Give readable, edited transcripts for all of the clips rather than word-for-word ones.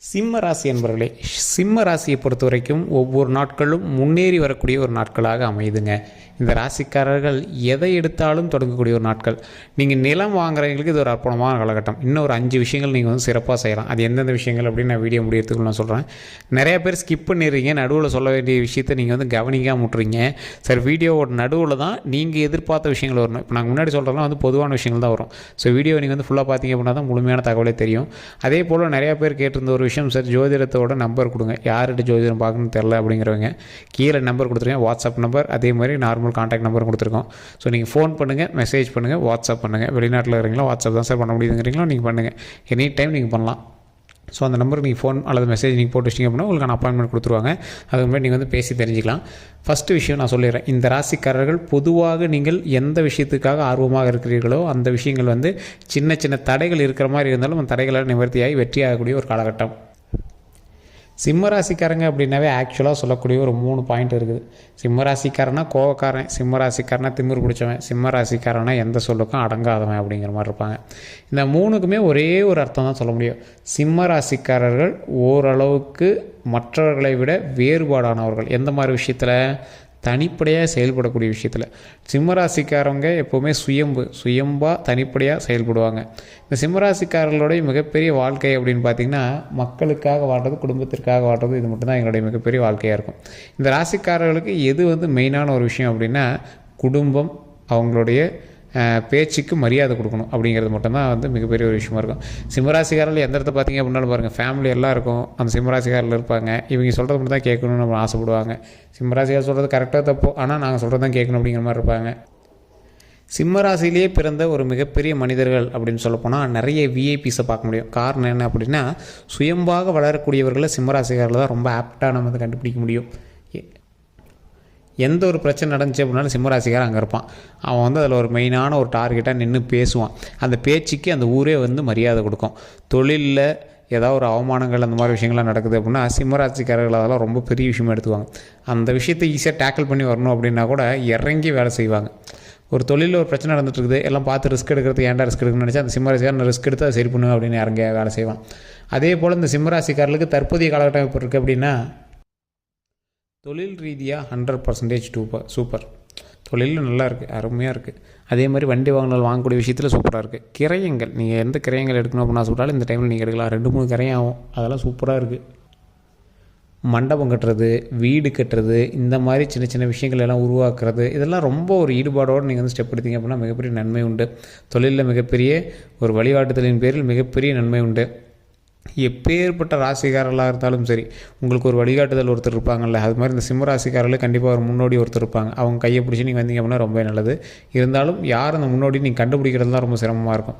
சிம்ம ராசி என்பவர்களே, சிம்ம ராசியை பொறுத்த வரைக்கும் ஒவ்வொரு நாட்களும் முன்னேறி வரக்கூடிய ஒரு நாட்களாக அமையுதுங்க. இந்த ராசிக்காரர்கள் எதை எடுத்தாலும் தொடங்கக்கூடிய ஒரு நாட்கள். நீங்கள் நிலம் வாங்குறவங்களுக்கு இது ஒரு அற்புதமான காலகட்டம். இன்னும் ஒரு 5 விஷயங்கள் நீங்கள் வந்து சிறப்பாக செய்யலாம். அது எந்தெந்த விஷயங்கள் அப்படின்னு நான் வீடியோ முடியறதுக்கு நான் சொல்கிறேன். நிறைய பேர் ஸ்கிப் பண்ணிடுறீங்க, நடுவில் சொல்ல வேண்டிய விஷயத்தை நீங்கள் வந்து கவனிக்காமல் விட்டுறீங்க. சரி, வீடியோவோட நடுவில் தான் நீங்கள் எதிர்பார்த்த விஷயங்கள் வரணும். இப்போ நாங்கள் முன்னாடி சொல்கிறதுலாம் வந்து பொதுவான விஷயங்கள் தான் வரும். ஸோ வீடியோ நீங்கள் வந்து ஃபுல்லாக பார்த்தீங்க அப்படின்னா தான் முழுமையான தகவலே தெரியும். அதே போல் நிறையா பேர் கேட்டிருந்த ஒரு விஷயம், சார் ஜோதிடத்தோட நம்பர் கொடுங்க, யார்கிட்ட ஜோதிடம் பார்க்கணும்னு தெரில அப்படிங்கிறவங்க கீழே நம்பர் கொடுத்துருங்க. வாட்ஸ்அப் நம்பர், அதே மாதிரி நார்மல் கான்டாக்ட் நம்பரும் கொடுத்துருக்கோம். ஸோ நீங்கள் ஃபோன் பண்ணுங்கள், மெசேஜ் பண்ணுங்கள், வாட்ஸ்அப் பண்ணுங்கள். வெளிநாட்டில் இருக்கிறீங்களா வாட்ஸ்அப் தான் சார் பண்ண முடியுதுங்கிறீங்களோ நீங்கள் பண்ணுங்கள். எனி டைம் நீங்கள் பண்ணலாம். ஸோ அந்த நம்பருக்கு நீங்கள் ஃபோன் அல்லது மெசேஜ் நீங்கள் போட்டு வச்சிங்க அப்படின்னா உங்களுக்கான அப்பாயின்மெண்ட் கொடுத்துருவாங்க. அதுக்கு முன்னாடி நீங்கள் வந்து பேசி தெரிஞ்சிக்கலாம். ஃபஸ்ட்டு விஷயம் நான் சொல்லிடுறேன். இந்த ராசிக்காரர்கள் பொதுவாக நீங்கள் எந்த விஷயத்துக்காக ஆர்வமாக இருக்கிறீர்களோ அந்த விஷயங்கள் வந்து சின்ன சின்ன தடைகள் இருக்கிற மாதிரி இருந்தாலும் அந்த தடைகளால் நிவர்த்தியாகி வெற்றியாகக்கூடிய ஒரு காலகட்டம். சிம்மராசிக்காரங்க அப்படின்னாவே ஆக்சுவலாக சொல்லக்கூடிய ஒரு 3 பாயிண்ட் இருக்குது. சிம்மராசிக்காரனா கோவக்காரன், சிம்மராசிக்காரனா திமிர் பிடிச்சவன், சிம்மராசிக்காரனா எந்த சொல்லுக்கும் அடங்காதவன் அப்படிங்கிற மாதிரி இருப்பாங்க. இந்த 3க்குமே ஒரே ஒரு அர்த்தம் தான் சொல்ல முடியும். சிம்மராசிக்காரர்கள் ஓரளவுக்கு மற்றவர்களை விட வேறுபாடானவர்கள். எந்த மாதிரி விஷயத்தில்? தனிப்படையாக செயல்படக்கூடிய விஷயத்தில். சிம்மராசிக்காரங்க எப்போவுமே சுயம்பாக தனிப்படையாக செயல்படுவாங்க. இந்த சிம்மராசிக்காரர்களுடைய மிகப்பெரிய வாழ்க்கை அப்படின்னு பார்த்திங்கன்னா, மக்களுக்காக வாழ்கிறது, குடும்பத்திற்காக வாழ்கிறது, இது மட்டும்தான் எங்களுடைய மிகப்பெரிய வாழ்க்கையாக இருக்கும். இந்த ராசிக்காரர்களுக்கு எது வந்து மெயினான ஒரு விஷயம் அப்படின்னா, குடும்பம், அவங்களுடைய பேச்சுக்கு மரியாதை கொடுக்கணும் அப்படிங்கிறது மட்டும்தான் வந்து மிகப்பெரிய ஒரு விஷயமா இருக்கும். சிம்மராசிக்காரர்கள் எந்த இடத்த பார்த்தீங்க அப்படின்னாலும் பாருங்கள், ஃபேமிலி எல்லாம் இருக்கும், அந்த சிம்மராசிக்காரில் இருப்பாங்க. இவங்க சொல்கிறது மட்டும் தான் கேட்கணும்னு நம்ம ஆசைப்படுவாங்க. சிம்மராசிக்கார் சொல்கிறது கரெக்டாக தப்போ, ஆனால் நாங்கள் சொல்கிறது தான் கேட்கணும் அப்படிங்கிற மாதிரி இருப்பாங்க. சிம்மராசிலேயே பிறந்த ஒரு மிகப்பெரிய மனிதர்கள் அப்படின்னு சொல்லப்போனால் நிறைய விஐபிஸை பார்க்க முடியும். காரணம் என்ன அப்படின்னா, சுயம்பாக வளரக்கூடியவர்களை சிம்மராசிக்காரில் தான் ரொம்ப ஆப்டாக நம்ம வந்து கண்டுபிடிக்க முடியும். எந்த ஒரு பிரச்சனை நடந்துச்சு அப்படின்னாலும் சிம்மராசிக்காரன் அங்கே இருப்பான். அவன் வந்து அதில் ஒரு மெயினான ஒரு டார்கெட்டாக நின்று பேசுவான். அந்த பேச்சுக்கு அந்த ஊரே வந்து மரியாதை கொடுக்கும். தொழிலில் ஏதாவது ஒரு அவமானங்கள் அந்த மாதிரி விஷயங்கள்லாம் நடக்குது அப்படின்னா சிம்மராசிக்காரர்கள் அதெல்லாம் ரொம்ப பெரிய விஷயமா எடுத்துவாங்க. அந்த விஷயத்தை ஈஸியாக டேக்கிள் பண்ணி வரணும் அப்படின்னா கூட இறங்கி வேலை செய்வாங்க. ஒரு தொழிலில் ஒரு பிரச்சனை நடந்துகிட்ருக்குது, எல்லாம் பார்த்து ரிஸ்க் எடுக்கிறது, ஏன்டா ரிஸ்க் எடுக்கணும்னு நினச்சா அந்த சிம்மராசிக்காரன் ரிஸ்க் எடுத்து அதை சரி பண்ணுவேன் அப்படின்னு இறங்கி வேலை செய்வான். அதே போல் இந்த சிம்மராசிக்காரர்களுக்கு தற்போதைய காலகட்டம் இப்போ இருக்குது அப்படின்னா, தொழில் ரீதியாக 100% சூப்பர். தொழிலும் நல்லா இருக்குது, அருமையாக இருக்குது. அதே மாதிரி வண்டி வாங்கக்கூடிய விஷயத்தில் சூப்பராக இருக்குது. கிரயங்கள், நீங்கள் எந்த கிரயங்கள் எடுக்கணும் அப்படின்னு சொல்லிட்டாலும் இந்த டைமில் நீங்கள் எடுக்கலாம். 2-3 கிரயம் ஆகும், அதெல்லாம் சூப்பராக இருக்குது. மண்டபம் கட்டுறது, வீடு கட்டுறது, இந்த மாதிரி சின்ன சின்ன விஷயங்கள் எல்லாம் உருவாக்குறது, இதெல்லாம் ரொம்ப ஒரு ஈடுபாடோடு நீங்கள் வந்து ஸ்டெப் எடுத்தீங்க அப்படின்னா மிகப்பெரிய நன்மை உண்டு. தொழிலில் மிகப்பெரிய ஒரு வழிகாட்டுதலின் பேரில் மிகப்பெரிய நன்மை உண்டு. எப்பேற்பட்ட ராசிக்காரர்களாக இருந்தாலும் சரி, உங்களுக்கு ஒரு வழிகாட்டுதல் ஒருத்தர் இருப்பாங்கள்ல, அது மாதிரி இந்த சிம்மராசிக்காரர்களுக்கு கண்டிப்பாக ஒரு முன்னோடி ஒருத்தர் இருப்பாங்க. அவங்க கையை பிடிச்சி நீங்கள் வந்தீங்க அப்படின்னா ரொம்ப நல்லது. இருந்தாலும் யார் அந்த முன்னோடி நீங்கள் கண்டுபிடிக்கிறது தான் ரொம்ப சிரமமாக இருக்கும்.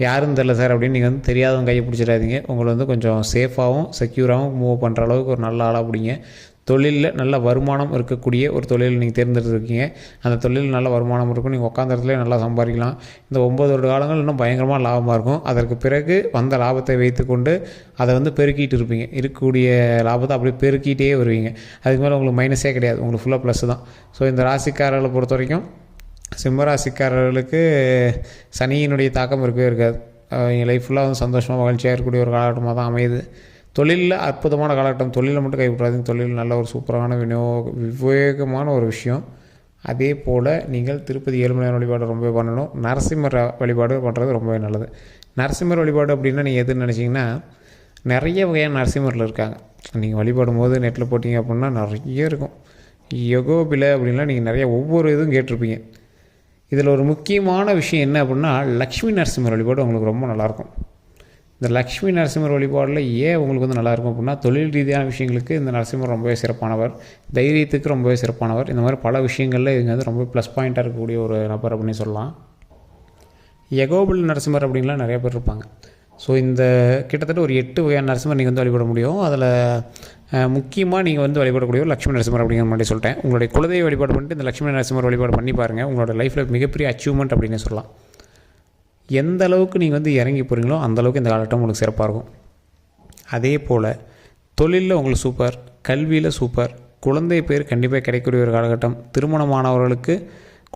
யாரும் தெரில சார் அப்படின்னு நீங்கள் வந்து தெரியாதவங்க கையை பிடிச்சிடாதீங்க. உங்களை வந்து கொஞ்சம் சேஃபாகவும் செக்யூராகவும் மூவ் பண்ணுற அளவுக்கு ஒரு நல்ல ஆளாக பிடிங்க. தொழிலில் நல்ல வருமானம் இருக்கக்கூடிய ஒரு தொழில் நீங்கள் தேர்ந்தெடுத்துருக்கீங்க. அந்த தொழில் நல்ல வருமானம் இருக்கும், நீங்கள் உட்காந்த இடத்துல நல்லா சம்பாதிக்கலாம். இந்த 9 வருட காலங்கள் இன்னும் பயங்கரமாக லாபமாக இருக்கும். அதற்கு பிறகு வந்த லாபத்தை வைத்துக்கொண்டு அதை வந்து பெருக்கிட்டு இருப்பீங்க. இருக்கக்கூடிய லாபத்தை அப்படியே பெருக்கிட்டே வருவீங்க. அதுக்கு மேலே உங்களுக்கு மைனஸே கிடையாது, உங்களுக்கு ஃபுல்லாக ப்ளஸ் தான். ஸோ இந்த ராசிக்காரர்களை பொறுத்த வரைக்கும் சிம்மராசிக்காரர்களுக்கு சனியினுடைய தாக்கம் இருக்கவே இருக்காது. எங்கள் லைஃப் ஃபுல்லாக வந்து சந்தோஷமாக மகிழ்ச்சியாக இருக்கக்கூடிய ஒரு காலகட்டமாக தான் அமையுது. தொழிலில் அற்புதமான காலகட்டம். தொழிலில் மட்டும் கைவிட்றாதீங்க. தொழில் நல்ல ஒரு சூப்பரான விவேகமான ஒரு விஷயம். அதே போல் நீங்கள் திருப்பதி ஏழுமலையான் வழிபாடு ரொம்பவே பண்ணணும். நரசிம்மர் வழிபாடு பண்ணுறது ரொம்பவே நல்லது. நரசிம்மர் வழிபாடு அப்படின்னா நீங்கள் எதுன்னு நினச்சிங்கன்னா, நிறைய வகையான நரசிம்மரில் இருக்காங்க. நீங்கள் வழிபாடும் போது நெட்டில் போட்டிங்க அப்படின்னா நிறைய இருக்கும். யகோபில அப்படின்லாம் நீங்கள் நிறைய ஒவ்வொரு இதுவும் கேட்டிருப்பீங்க. இதில் ஒரு முக்கியமான விஷயம் என்ன அப்படின்னா, லக்ஷ்மி நரசிம்மர் வழிபாடு உங்களுக்கு ரொம்ப நல்லாயிருக்கும். இந்த லக்ஷ்மி நரசிம்மர் வழிபாடில் ஏன் உங்களுக்கு வந்து நல்லாயிருக்கும் அப்படின்னா, தொழில் ரீதியான விஷயங்களுக்கு இந்த நரசிம்மர் ரொம்பவே சிறப்பானவர், தைரியத்துக்கு ரொம்பவே சிறப்பானவர். இந்த மாதிரி பல விஷயங்களில் இவங்க வந்து ரொம்ப ப்ளஸ் பாயிண்ட்டாக இருக்கக்கூடிய ஒரு நபர் அப்படின்னு சொல்லலாம். யகோபில் நரசிம்மர் அப்படின்லாம் நிறைய பேர் இருப்பாங்க. ஸோ இந்த கிட்டத்தட்ட ஒரு 8 வகையான நரசிம்மர் நீங்கள் வந்து வழிபட முடியும். அதில் முக்கியமாக நீங்கள் வந்து வழிபடக்கூடிய லக்ஷ்மி நரசிம்மர் அப்படிங்கிற மாதிரி சொல்லிட்டேன். உங்களுடைய குலதெய்வ வழிபாடு பண்ணிட்டு இந்த லக்ஷ்மி நரசிம்மர் வழிபாடு பண்ணி பாருங்கள். உங்களோட லைஃப்பில் மிகப்பெரிய அச்சீவ்மெண்ட் அப்படின்னு சொல்லலாம். எந்த அளவுக்கு நீங்கள் வந்து இறங்கி போகிறீங்களோ அந்தளவுக்கு இந்த காலகட்டம் உங்களுக்கு சிறப்பாக இருக்கும். அதே போல் தொழிலில் உங்களுக்கு சூப்பர், கல்வியில் சூப்பர், குழந்தை பேர் கண்டிப்பாக கிடைக்கக்கூடிய ஒரு காலகட்டம். திருமணமானவர்களுக்கு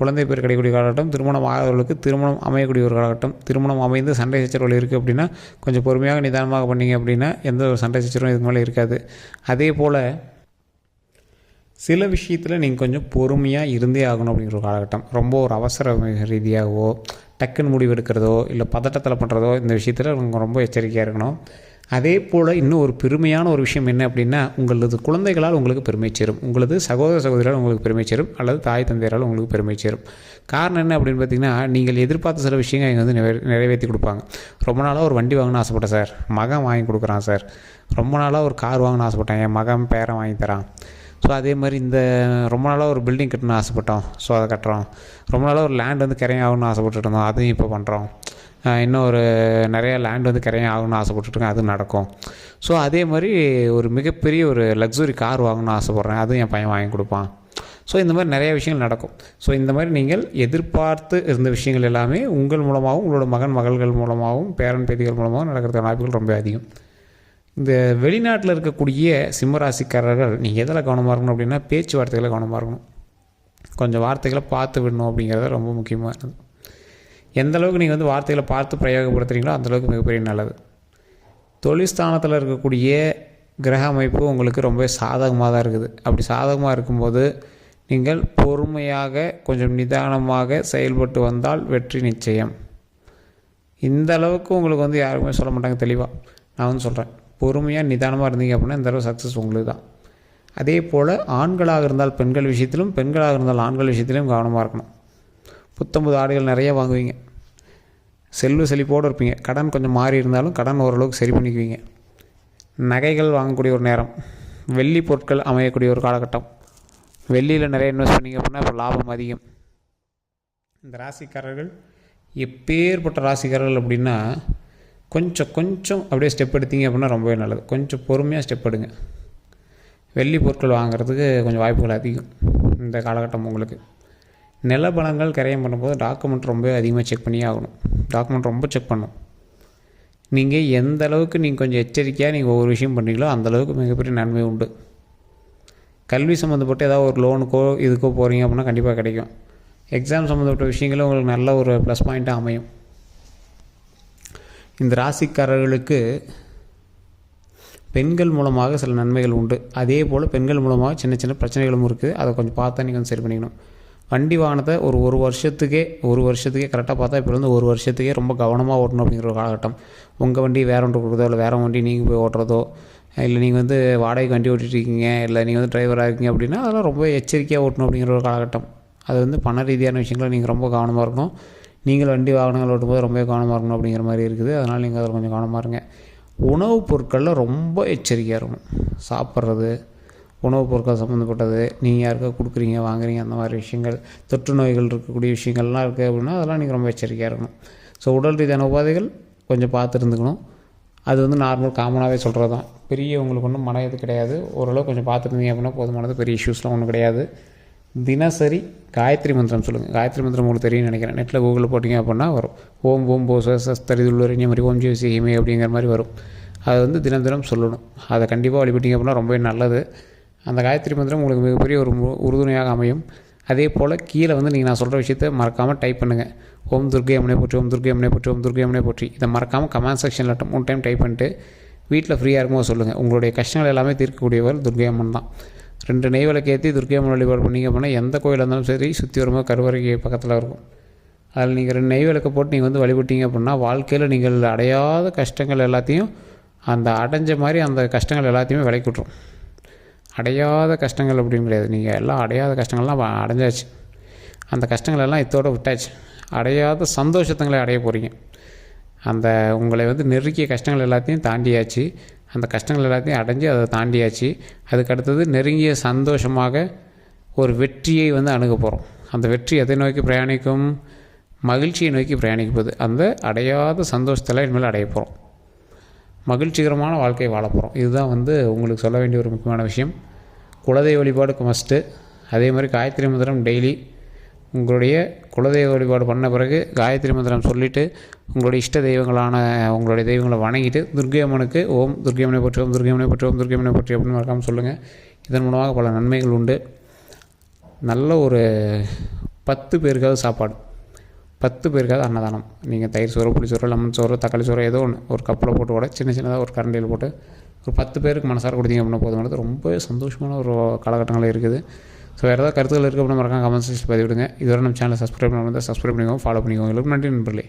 குழந்தை பேர் கிடைக்கக்கூடிய காலகட்டம், திருமணம் ஆகாதவர்களுக்கு திருமணம் அமையக்கூடிய ஒரு காலகட்டம். திருமணம் அமைந்து சண்டை சச்சரவுகள் இருக்குது அப்படின்னா கொஞ்சம் பொறுமையாக நிதானமாக பண்ணிங்க அப்படின்னா எந்த ஒரு சண்டை சச்சரவும் இதுக்கு மேலே இருக்காது. அதே போல் சில விஷயத்தில் நீங்கள் கொஞ்சம் பொறுமையாக இருந்தே ஆகணும் அப்படிங்கிற ஒரு காலகட்டம். ரொம்ப ஒரு அவசர ரீதியாகவோ டக்குன்னு முடிவு எடுக்கிறதோ இல்லை பதட்டத்தில் பண்ணுறதோ இந்த விஷயத்தில் நீங்கள் ரொம்ப எச்சரிக்கையாக இருக்கணும். அதே போல் இன்னும் ஒரு பெருமையான ஒரு விஷயம் என்ன அப்படின்னா, உங்களது குழந்தைகளால் உங்களுக்கு பெருமை சேரும், உங்களது சகோதர சகோதரியால் உங்களுக்கு பெருமை சேரும், அல்லது தாய் தந்தையரால் உங்களுக்கு பெருமை சேரும். காரணம் என்ன அப்படின்னு பார்த்தீங்கன்னா, நீங்கள் எதிர்பார்த்த சில விஷயங்கள் இங்கே வந்து நிறைவேற்றி கொடுப்பாங்க. ரொம்ப நாளாக ஒரு வண்டி வாங்கணும்னு ஆசைப்பட்டேன் சார், மகன் வாங்கி கொடுக்குறான் சார். ரொம்ப நாளாக ஒரு கார் வாங்கணும்னு ஆசைப்பட்டேன், என் மகன் பேரன் வாங்கி தரான். ஸோ அதே மாதிரி இந்த ரொம்ப நாளாக ஒரு பில்டிங் கட்டணும்னு ஆசைப்பட்டோம், ஸோ அதை கட்டுறோம். ரொம்ப நாளாக ஒரு லேண்ட் வந்து கிரையம் ஆகணும்னு ஆசைப்பட்டுட்டு இருந்தோம், அதையும் இப்போ பண்ணுறோம். இன்னும் ஒரு நிறையா லேண்ட் வந்து கிரையம் ஆகணும்னு ஆசைப்பட்டுருக்கேன், அது நடக்கும். ஸோ அதே மாதிரி ஒரு மிகப்பெரிய ஒரு லக்ஸுரி கார் வாங்கணும்னு ஆசைப்பட்றேன், அதுவும் என் பையன் வாங்கி கொடுப்பான். ஸோ இந்த மாதிரி நிறைய விஷயங்கள் நடக்கும். ஸோ இந்த மாதிரி நீங்கள் எதிர்பார்த்து இருந்த விஷயங்கள் எல்லாமே உங்கள் மூலமாகவும் உங்களோட மகன் மகள்கள் மூலமாகவும் பேரன் பேத்திகள் மூலமாகவும் நடக்கிறதுக்கான வாய்ப்புகள் ரொம்ப அதிகம். இந்த வெளிநாட்டில் இருக்கக்கூடிய சிம்மராசிக்காரர்கள் நீங்கள் எதில் கவனமாக இருக்கணும் அப்படின்னா, பேச்சுவார்த்தைகளை கவனமாக இருக்கணும். கொஞ்சம் வார்த்தைகளை பார்த்து விடணும் அப்படிங்கிறது ரொம்ப முக்கியமானது. எந்த அளவுக்கு நீங்கள் வந்து வார்த்தைகளை பார்த்து பிரயோகப்படுத்துகிறீங்களோ அந்தளவுக்கு மிகப்பெரிய நல்லது. தொழில் ஸ்தானத்தில் இருக்கக்கூடிய கிரக அமைப்பு உங்களுக்கு ரொம்ப சாதகமாக தான் இருக்குது. அப்படி சாதகமாக இருக்கும்போது நீங்கள் பொறுமையாக கொஞ்சம் நிதானமாக செயல்பட்டு வந்தால் வெற்றி நிச்சயம். இந்த அளவுக்கு உங்களுக்கு வந்து யாருக்குமே சொல்ல மாட்டாங்க தெளிவாக. நான் வந்து சொல்கிறேன், பொறுமையாக நிதானமாக இருந்தீங்க அப்படின்னா இந்த அளவு சக்ஸஸ் உங்களுக்கு தான். அதே போல் ஆண்களாக இருந்தால் பெண்கள் விஷயத்திலும், பெண்களாக இருந்தால் ஆண்கள் விஷயத்திலும் கவனமாக இருக்கணும். புத்தம்புது ஆடைகள் நிறைய வாங்குவீங்க, செல்வ செழிப்போடு இருப்பீங்க. கடன் கொஞ்சம் மாறி இருந்தாலும் கடன் ஓரளவுக்கு சரி பண்ணிக்குவீங்க. நகைகள் வாங்கக்கூடிய ஒரு நேரம், வெள்ளி பொருட்கள் அமையக்கூடிய ஒரு காலகட்டம். வெள்ளியில் நிறைய இன்வெஸ்ட் பண்ணிங்க அப்படின்னா இப்போ லாபம் அதிகம். இந்த ராசிக்காரர்கள் எப்பேற்பட்ட ராசிக்காரர்கள் அப்படின்னா, கொஞ்சம் அப்படியே ஸ்டெப் எடுத்தீங்க அப்படின்னா ரொம்பவே நல்லது. கொஞ்சம் பொறுமையாக ஸ்டெப் எடுங்க. வெள்ளி பொருட்கள் வாங்குறதுக்கு கொஞ்சம் வாய்ப்புகள் அதிகம் இந்த காலகட்டம் உங்களுக்கு. நிலபலங்கள் கரையம் பண்ணும்போது டாக்குமெண்ட் ரொம்ப அதிகமாக செக் பண்ணியே ஆகணும். டாக்குமெண்ட் ரொம்ப செக் பண்ணணும். நீங்கள் எந்த அளவுக்கு நீங்கள் கொஞ்சம் எச்சரிக்கையாக நீங்கள் ஒவ்வொரு விஷயம் பண்ணுறீங்களோ அந்தளவுக்கு மிகப்பெரிய நன்மை உண்டு. கல்வி சம்மந்தப்பட்டு ஏதாவது ஒரு லோனுக்கோ இதுக்கோ போகிறீங்க அப்படின்னா கண்டிப்பாக கிடைக்கும். எக்ஸாம் சம்மந்தப்பட்ட விஷயங்களும் உங்களுக்கு நல்ல ஒரு ப்ளஸ் பாயிண்ட்டாக அமையும். இந்த ராசிக்காரர்களுக்கு பெண்கள் மூலமாக சில நன்மைகள் உண்டு. அதே போல் பெண்கள் மூலமாக சின்ன சின்ன பிரச்சனைகளும் இருக்குது. அதை கொஞ்சம் பார்த்தா நீங்கள் வந்து சரி பண்ணிக்கணும். வண்டி வாகனத்தை ஒரு வருஷத்துக்கே கரெக்டாக பார்த்தா இப்போ வந்து ஒரு வருஷத்துக்கே ரொம்ப கவனமாக ஓட்டணும் அப்படிங்கிற ஒரு காலகட்டம். உங்கள் வண்டி வேற ஒன்று கொடுக்குறதோ இல்லை வேறு வண்டி நீங்கள் போய் ஓட்டுறதோ, இல்லை நீங்கள் வந்து வாடகைக்கு வண்டி ஓட்டிகிட்ருக்கீங்க, இல்லை நீங்கள் வந்து டிரைவராக இருக்கீங்க அப்படின்னா அதெல்லாம் ரொம்ப எச்சரிக்கையாக ஓட்டணும் அப்படிங்கிற ஒரு காலகட்டம். அது வந்து பண ரீதியான விஷயங்களை நீங்கள் ரொம்ப கவனமாக இருக்கணும். நீங்கள் வண்டி வாகனங்கள் ஓட்டும்போது ரொம்ப கவனமாக இருக்கணும் அப்படிங்கிற மாதிரி இருக்குது. அதனால் நீங்கள் அதில் கொஞ்சம் கவனமாக இருங்க. உணவுப் பொருட்களில் ரொம்ப எச்சரிக்கையாக இருக்கணும். சாப்பிட்றது, உணவுப் பொருட்கள் சம்மந்தப்பட்டது, நீங்கள் யாருக்கா கொடுக்குறீங்க வாங்குறீங்க அந்த மாதிரி விஷயங்கள், தொற்று நோய்கள் இருக்கக்கூடிய விஷயங்கள்லாம் இருக்குது அப்படின்னா அதெல்லாம் நீங்கள் ரொம்ப எச்சரிக்கையாக இருக்கணும். ஸோ உடல் ரீதியான உபாதைகள் கொஞ்சம் பார்த்து இருந்துக்கணும். அது வந்து நார்மல் காமனாகவே சொல்கிறது தான். பெரிய உங்களுக்கு ஒன்றும் மன இது கிடையாது. ஓரளவு கொஞ்சம் பார்த்துருந்தீங்க அப்படின்னா போதுமானது. பெரிய இஷ்யூஸ்லாம் ஒன்றும் கிடையாது. தினசரி காயத்ரி மந்திரம் சொல்லுங்கள். காயத்ரி மந்திரம் உங்களுக்கு தெரியும்னு நினைக்கிறேன். நெட்டில் கூகுளில் போட்டிங்க அப்படின்னா வரும். ஓம் ஓம் போசரிதுள்ளறிஞ மாதிரி ஓம் ஜி சிஹிமே அப்படிங்கிற மாதிரி வரும். அதை வந்து தினம் தினம் சொல்லணும். அதை கண்டிப்பாக வழிபட்டிங்க அப்படின்னா ரொம்பவே நல்லது. அந்த காயத்ரி மந்திரம் உங்களுக்கு மிகப்பெரிய ஒரு உறுதுணையாக அமையும். அதே போல் கீழே வந்து நீங்கள் நான் சொல்கிற விஷயத்தை மறக்காமல் டைப் பண்ணுங்கள். ஓம் துர்க்கை அம்மனை போற்றி, ஓம் துர்க்கை அம்மனை போற்றி, ஓம் துர்க்கை அம்மனை போற்றி. இதை மறக்காமல் கமெண்ட் செக்ஷனில் 3 டைம் டைப் பண்ணிட்டு வீட்டில் ஃப்ரீயாக இருக்கும்போது சொல்லுங்கள். உங்களுடைய கஷ்டங்கள் எல்லாமே தீர்க்கக்கூடியவர் துர்க்கை அம்மன் தான். 2 நெய் விளக்கு ஏற்றி துர்க்கை அம்மன் வழிபாடு பண்ணிங்க அப்படின்னா எந்த கோயிலாக இருந்தாலும் சரி சுற்றி வரும்போது கருவறைக்கு பக்கத்தில் இருக்கும். அதில் நீங்கள் 2 நெய் விளக்கை போட்டு நீங்கள் வந்து வழிபட்டீங்க அப்படின்னா வாழ்க்கையில் நீங்கள் அடையாத கஷ்டங்கள் எல்லாத்தையும் அந்த அடைஞ்ச மாதிரி அந்த கஷ்டங்கள் எல்லாத்தையுமே விலக்கி விட்ரும். அடையாத கஷ்டங்கள் அப்படின்னு கிடையாது. நீங்கள் எல்லாம் அடையாத கஷ்டங்கள்லாம் அடைஞ்சாச்சு. அந்த கஷ்டங்கள் எல்லாம் இதோடு விட்டாச்சு. அடையாத சந்தோஷத்தங்களை அடைய போகிறீங்க. அந்த உங்களை வந்து நெருக்கிய கஷ்டங்கள் எல்லாத்தையும் தாண்டியாச்சு. அந்த கஷ்டங்கள் எல்லாத்தையும் அடைஞ்சு அதை தாண்டியாச்சு. அதுக்கடுத்தது நெருங்கிய சந்தோஷமாக ஒரு வெற்றியை வந்து அணுக போகிறோம். அந்த வெற்றி எதை நோக்கி பிரயாணிக்கும்? மகிழ்ச்சியை நோக்கி பிரயாணிக்கும்போது அந்த அடையாத சந்தோஷத்தில் இனிமேல் அடைய போகிறோம். மகிழ்ச்சிகரமான வாழ்க்கையை வாழ போகிறோம். இதுதான் வந்து உங்களுக்கு சொல்ல வேண்டிய ஒரு முக்கியமான விஷயம். குலதெய்வ வழிபாடுக்கு மஸ்ட்டு. அதே மாதிரி காயத்ரி மந்திரம் டெய்லி உங்களுடைய குலதெய்வ வழிபாடு பண்ண பிறகு காயத்ரி மந்திரம் சொல்லிவிட்டு உங்களுடைய இஷ்ட தெய்வங்களான உங்களுடைய தெய்வங்களை வணங்கிட்டு துர்க்கை அம்மனுக்கு ஓம் துர்க்கை அம்மனை போற்றி, ஓம் துர்க்கை அம்மனை போற்றி, ஓம் துர்க்கை அம்மனை போற்றி அப்படின்னு மறக்காமல் சொல்லுங்கள். இதன் மூலமாக பல நன்மைகள் உண்டு. நல்ல ஒரு 10 பேருக்காவது சாப்பாடு, 10 பேருக்காவது அன்னதானம். நீங்கள் தயிர் சோறு, புளி சோறு, லெமன் சோறு, தக்காளி சோறு ஏதோ ஒன்று ஒரு கப்பில் போட்டு கூட சின்னதாக ஒரு கரண்டியில் போட்டு ஒரு 10 பேருக்கு மனசார கொடுத்தீங்க அப்படின்னா போதுமானது. ரொம்ப சந்தோஷமான ஒரு காலகட்டங்கள் இருக்குது. ஸோ வேறு ஏதாவது கருத்துக்கள் இருக்குது அப்படின்னா மறக்காம கமெண்ட் செக்ஷனில் பதிவிடுங்க. இதுவரை நம்ம சேனலை சப்ஸ்கிரைப் பண்ணி சப்ஸ்கிரைப் பண்ணிக்கோங்க, ஃபாலோ பண்ணிக்கோங்க. நன்றி நண்பர்களே.